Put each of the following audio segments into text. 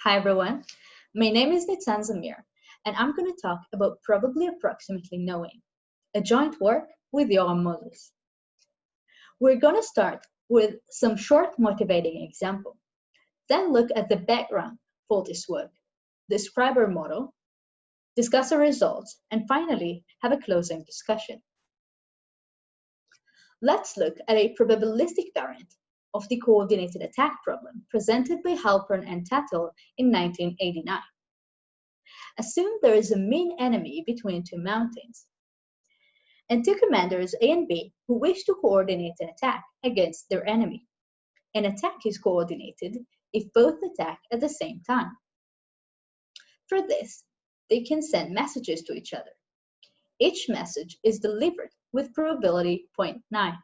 Hi everyone, my name is Nitzan Zamir, and I'm going to talk about probably approximately knowing, a joint work with Yoram models. We're going to start with some short motivating example, then look at the background for this work, describe our model, discuss the results, and finally have a closing discussion. Let's look at a probabilistic variant of the coordinated attack problem presented by Halpern and Tattel in 1989. Assume there is a main enemy between two mountains, and two commanders A and B who wish to coordinate an attack against their enemy. An attack is coordinated if both attack at the same time. For this, they can send messages to each other. Each message is delivered with probability 0.9.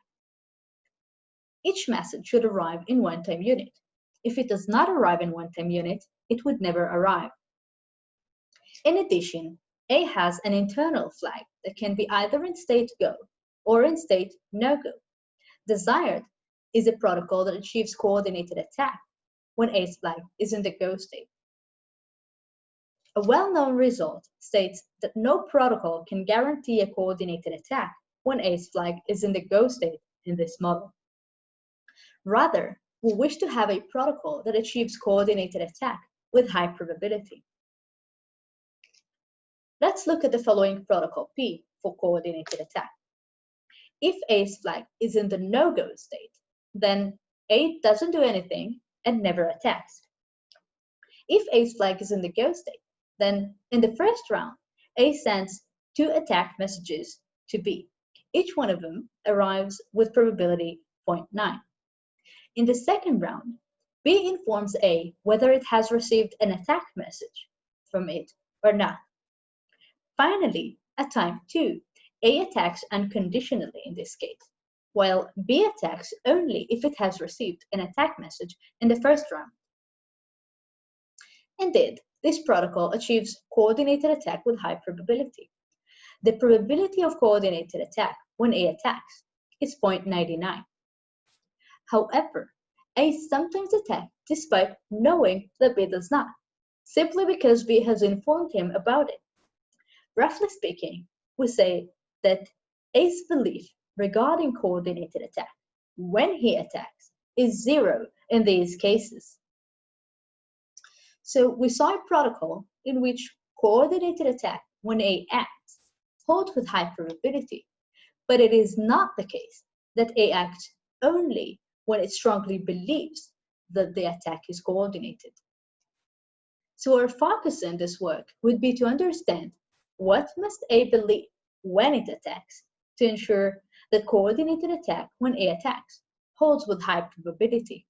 Each message should arrive in one-time unit. If it does not arrive in one-time unit, it would never arrive. In addition, A has an internal flag that can be either in state go or in state no-go. Desired is a protocol that achieves coordinated attack when A's flag is in the go state. A well-known result states that no protocol can guarantee a coordinated attack when A's flag is in the go state in this model. Rather, we wish to have a protocol that achieves coordinated attack with high probability. Let's look at the following protocol P for coordinated attack. If A's flag is in the no-go state, then A doesn't do anything and never attacks. If A's flag is in the go state, then in the first round, A sends two attack messages to B. Each one of them arrives with probability 0.9. In the second round, B informs A whether it has received an attack message from it or not. Finally, at time 2, A attacks unconditionally in this case, while B attacks only if it has received an attack message in the first round. Indeed, this protocol achieves coordinated attack with high probability. The probability of coordinated attack when A attacks is 0.99. However, A sometimes attacks despite knowing that B does not, simply because B has informed him about it. Roughly speaking, we say that A's belief regarding coordinated attack when he attacks is 0 in these cases. So we saw a protocol in which coordinated attack when A acts holds with high probability, but it is not the case that A acts only when it strongly believes that the attack is coordinated. So our focus in this work would be to understand what must A believe when it attacks to ensure that coordinated attack when A attacks holds with high probability.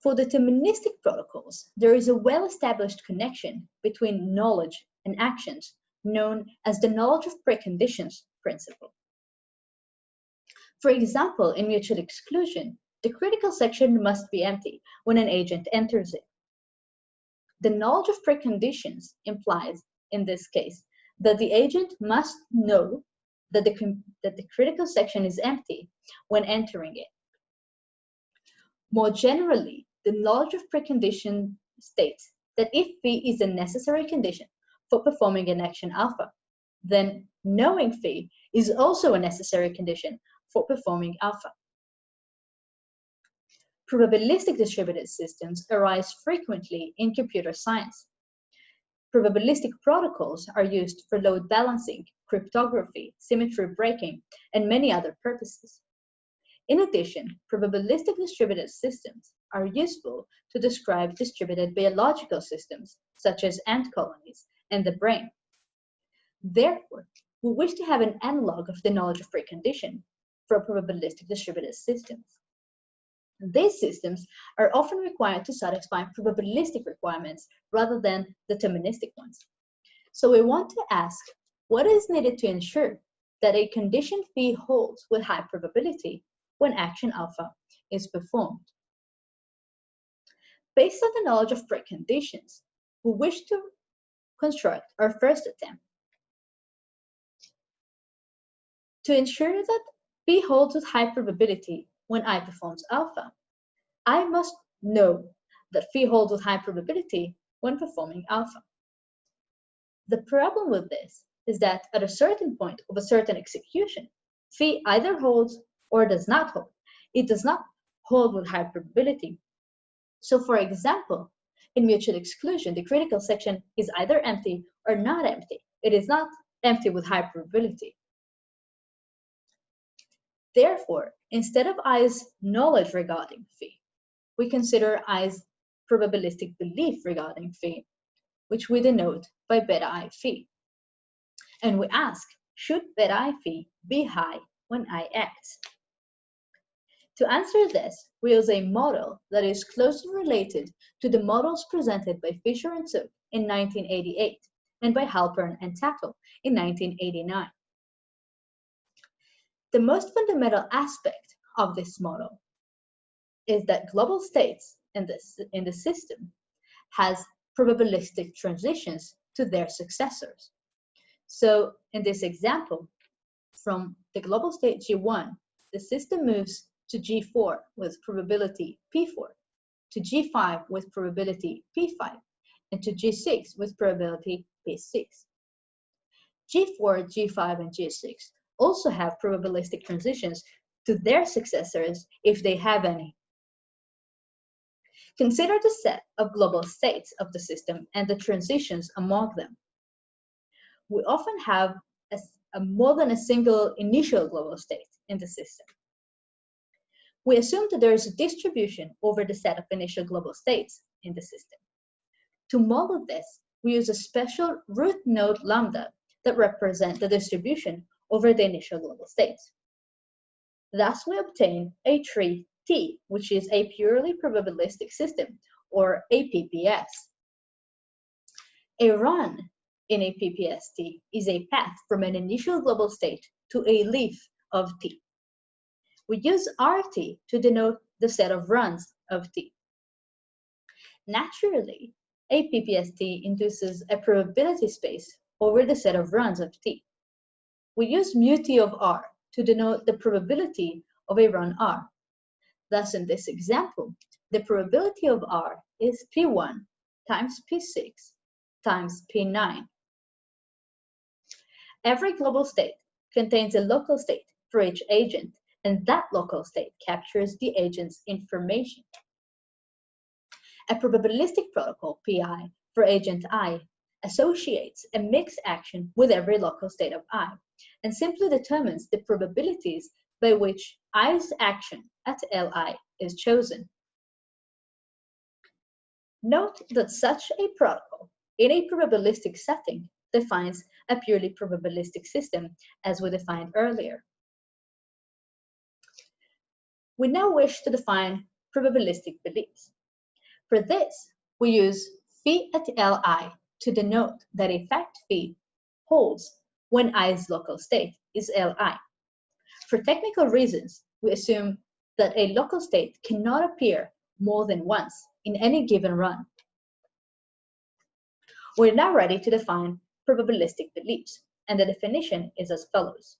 For deterministic protocols, there is a well-established connection between knowledge and actions known as the knowledge of preconditions principle. For example, in mutual exclusion, the critical section must be empty when an agent enters it. The knowledge of preconditions implies, in this case, that the agent must know that the critical section is empty when entering it. More generally, the knowledge of precondition states that if phi is a necessary condition for performing an action alpha, then knowing phi is also a necessary condition for performing alpha. Probabilistic distributed systems arise frequently in computer science. Probabilistic protocols are used for load balancing, cryptography, symmetry breaking, and many other purposes. In addition, probabilistic distributed systems are useful to describe distributed biological systems, such as ant colonies and the brain. Therefore, we wish to have an analog of the knowledge of precondition for probabilistic distributed systems. These systems are often required to satisfy probabilistic requirements rather than deterministic ones. So we want to ask, what is needed to ensure that a condition phi holds with high probability when action alpha is performed? Based on the knowledge of preconditions, we wish to construct our first attempt. To ensure that phi holds with high probability, when I performs alpha, I must know that phi holds with high probability when performing alpha. The problem with this is that at a certain point of a certain execution, phi either holds or does not hold. It does not hold with high probability. So for example, in mutual exclusion, the critical section is either empty or not empty. It is not empty with high probability. Therefore, instead of I's knowledge regarding phi, we consider I's probabilistic belief regarding phi, which we denote by beta I phi. And we ask, should beta I phi be high when I acts? To answer this, we use a model that is closely related to the models presented by Fisher and Zook in 1988 and by Halpern and Tattel in 1989. The most fundamental aspect of this model is that global states in the system has probabilistic transitions to their successors. So in this example, from the global state G1, the system moves to G4 with probability P4, to G5 with probability P5, and to G6 with probability P6. G4, G5, and G6 also have probabilistic transitions to their successors if they have any. Consider the set of global states of the system and the transitions among them. We often have more than a single initial global state in the system. We assume that there is a distribution over the set of initial global states in the system. To model this, we use a special root node lambda that represents the distribution over the initial global states. Thus, we obtain a tree T, which is a purely probabilistic system, or a PPS. A run in a PPST is a path from an initial global state to a leaf of T. We use RT to denote the set of runs of T. Naturally, a PPST induces a probability space over the set of runs of T. We use mu-T of R to denote the probability of a run R. Thus, in this example, the probability of R is P1 times P6 times P9. Every global state contains a local state for each agent, and that local state captures the agent's information. A probabilistic protocol, PI, for agent I associates a mixed action with every local state of I, and simply determines the probabilities by which I's action at Li is chosen. Note that such a protocol in a probabilistic setting defines a purely probabilistic system, as we defined earlier. We now wish to define probabilistic beliefs. For this, we use phi at Li to denote that a fact phi holds when I's local state is Li. For technical reasons, we assume that a local state cannot appear more than once in any given run. We're now ready to define probabilistic beliefs, and the definition is as follows.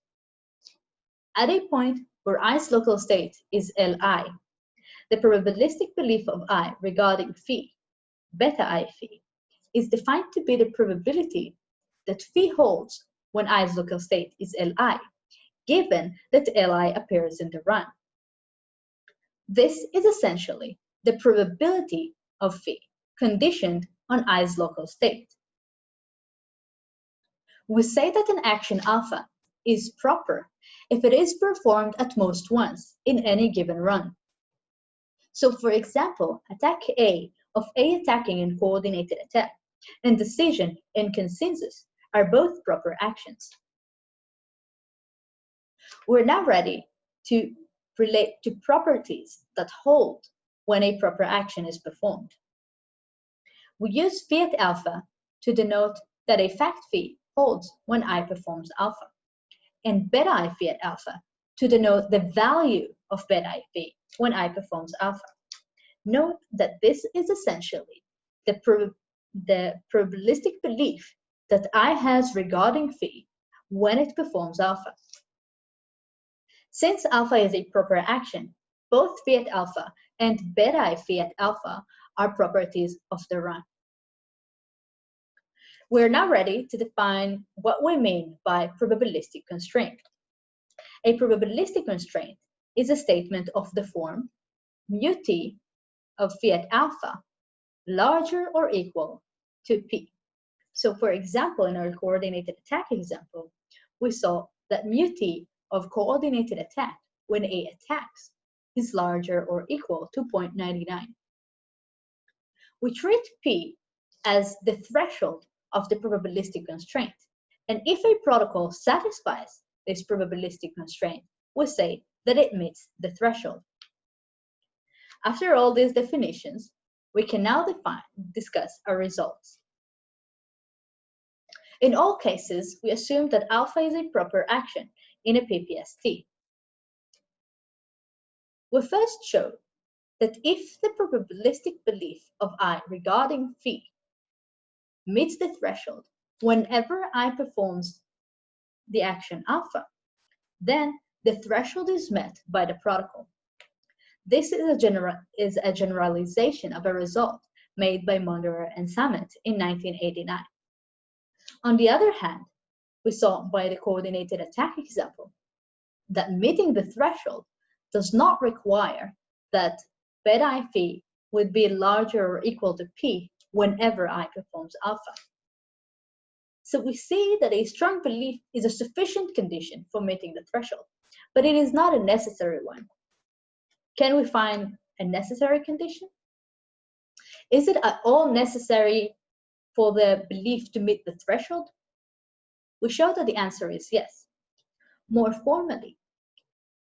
At a point where I's local state is Li, the probabilistic belief of I regarding phi, beta I phi, is defined to be the probability that phi holds when I's local state is Li, given that Li appears in the run. This is essentially the probability of phi conditioned on I's local state. We say that an action alpha is proper if it is performed at most once in any given run. So for example, attack A of A attacking and coordinated attack and decision and consensus are both proper actions. We're now ready to relate to properties that hold when a proper action is performed. We use phi at alpha to denote that a fact phi holds when I performs alpha, and beta I phi at alpha to denote the value of beta I phi when I performs alpha. Note that this is essentially the probabilistic belief that I has regarding phi when it performs alpha. Since alpha is a proper action, both phi at alpha and beta phi at alpha are properties of the run. We're now ready to define what we mean by probabilistic constraint. A probabilistic constraint is a statement of the form mu t of phi at alpha larger or equal to p. So for example, in our coordinated attack example, we saw that mu t of coordinated attack when A attacks is larger or equal to 0.99. We treat p as the threshold of the probabilistic constraint, and if a protocol satisfies this probabilistic constraint, we say that it meets the threshold. After all these definitions, we can now discuss our results. In all cases, we assume that alpha is a proper action in a PPST. We first show that if the probabilistic belief of I regarding phi meets the threshold whenever I performs the action alpha, then the threshold is met by the protocol. This is a generalization of a result made by Monderer and Sammet in 1989. On the other hand, we saw by the coordinated attack example that meeting the threshold does not require that beta I phi would be larger or equal to p whenever I performs alpha. So we see that a strong belief is a sufficient condition for meeting the threshold, but it is not a necessary one. Can we find a necessary condition? Is it at all necessary for the belief to meet the threshold? We show that the answer is yes. More formally,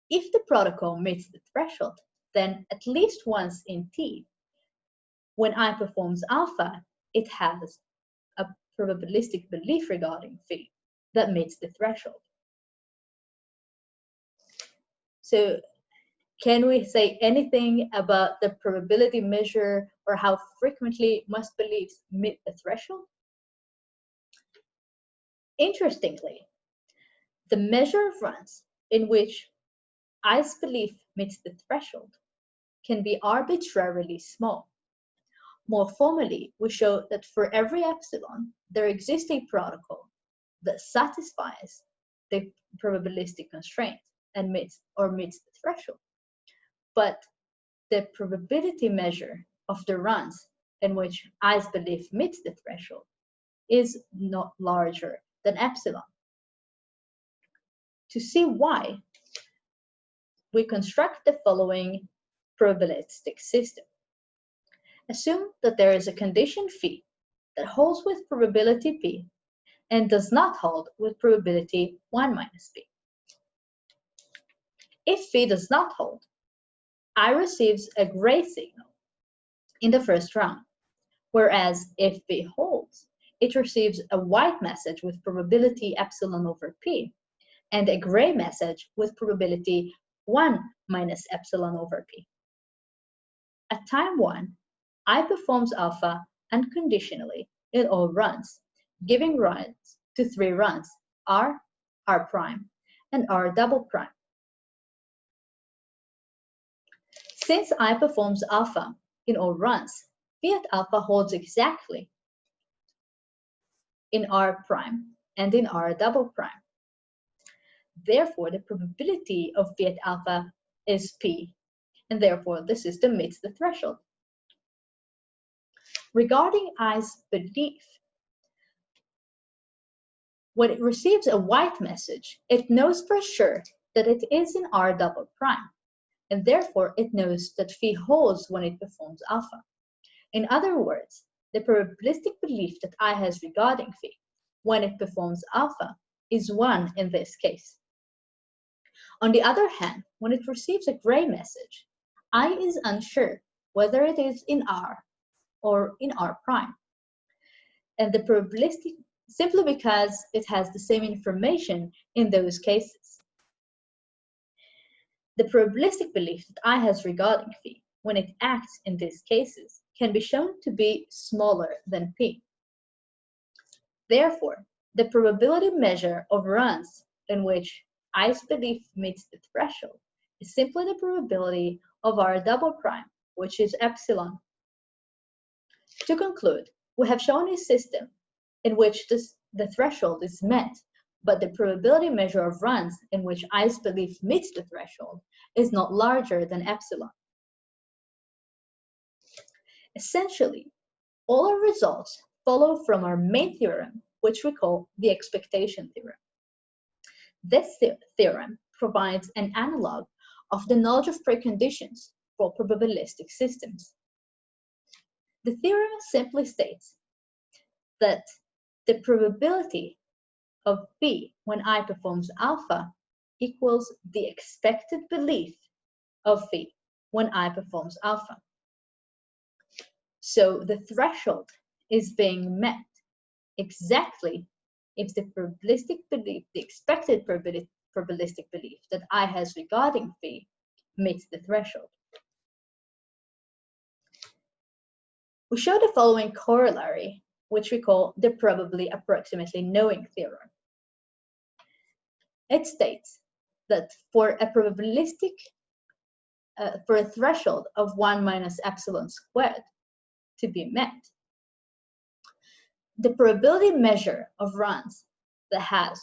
if the protocol meets the threshold, then at least once in T, when I performs alpha, it has a probabilistic belief regarding phi that meets the threshold. So can we say anything about the probability measure or how frequently must beliefs meet the threshold? Interestingly, the measure of runs in which I's belief meets the threshold can be arbitrarily small. More formally, we show that for every epsilon, there exists a protocol that satisfies the probabilistic constraint and meets the threshold. But the probability measure of the runs in which I's belief meets the threshold is not larger than epsilon. To see why, we construct the following probabilistic system. Assume that there is a condition phi that holds with probability p and does not hold with probability 1 minus p. If phi does not hold, I receives a gray signal in the first round, whereas if phi holds, it receives a white message with probability epsilon over p and a gray message with probability 1 minus epsilon over p. At time 1, I performs alpha unconditionally in all runs, giving rise to 3 runs, R, R prime, and R double prime. Since I performs alpha in all runs, phi at alpha holds exactly in R prime and in R double prime. Therefore, the probability of phi at alpha is p, and therefore the system meets the threshold. Regarding I's belief, when it receives a white message, it knows for sure that it is in R double prime, and therefore it knows that phi holds when it performs alpha. In other words, the probabilistic belief that I has regarding phi when it performs alpha is 1 in this case. On the other hand, when it receives a gray message, I is unsure whether it is in R or in R prime. And the probabilistic, simply because it has the same information in those cases. The probabilistic belief that I has regarding phi when it acts in these cases can be shown to be smaller than p. Therefore, the probability measure of runs in which I's belief meets the threshold is simply the probability of R double prime, which is epsilon. To conclude, we have shown a system in which the threshold is met, but the probability measure of runs in which I's belief meets the threshold is not larger than epsilon. Essentially, all our results follow from our main theorem, which we call the expectation theorem. This theorem provides an analog of the knowledge of preconditions for probabilistic systems. The theorem simply states that the probability of B when I performs alpha equals the expected belief of B when I performs alpha. So the threshold is being met exactly if the probabilistic belief, the expected probabilistic belief that I has regarding phi meets the threshold. We show the following corollary, which we call the probably approximately knowing theorem. It states that for a probabilistic, for a threshold of 1 minus epsilon squared to be met, the probability measure of runs that has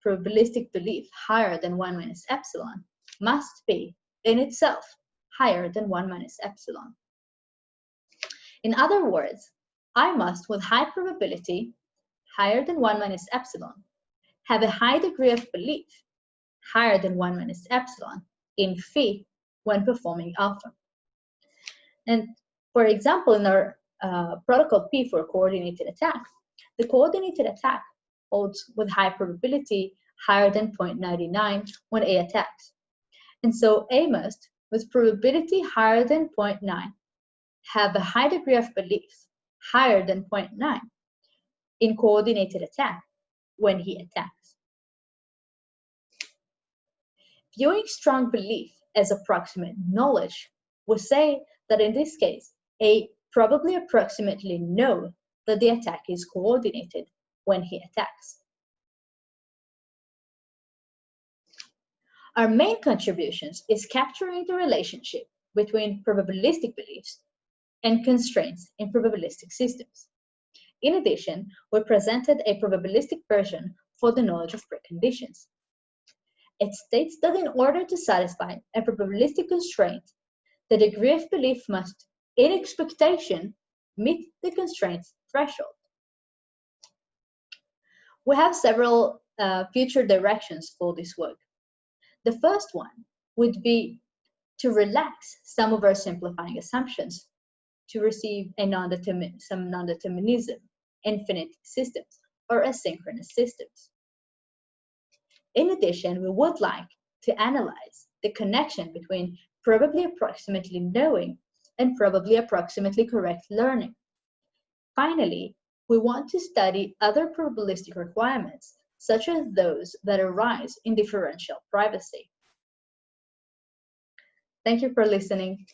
probabilistic belief higher than 1 minus epsilon must be in itself higher than 1 minus epsilon. In other words, I must, with high probability, higher than 1 minus epsilon, have a high degree of belief higher than 1 minus epsilon in phi when performing alpha. And for example, in our protocol P for coordinated attack, the coordinated attack holds with high probability higher than 0.99 when A attacks. And so A must, with probability higher than 0.9, have a high degree of belief higher than 0.9 in coordinated attack when he attacks. Viewing strong belief as approximate knowledge, we say that in this case, A probably approximately know that the attack is coordinated when he attacks. Our main contributions is capturing the relationship between probabilistic beliefs and constraints in probabilistic systems. In addition, we presented a probabilistic version for the knowledge of preconditions. It states that in order to satisfy a probabilistic constraint, the degree of belief must, in expectation, meet the constraint's threshold. We have several future directions for this work. The first one would be to relax some of our simplifying assumptions to receive some non-determinism, infinite systems, or asynchronous systems. In addition, we would like to analyze the connection between probably approximately knowing and probably approximately correct learning. Finally, we want to study other probabilistic requirements, such as those that arise in differential privacy. Thank you for listening.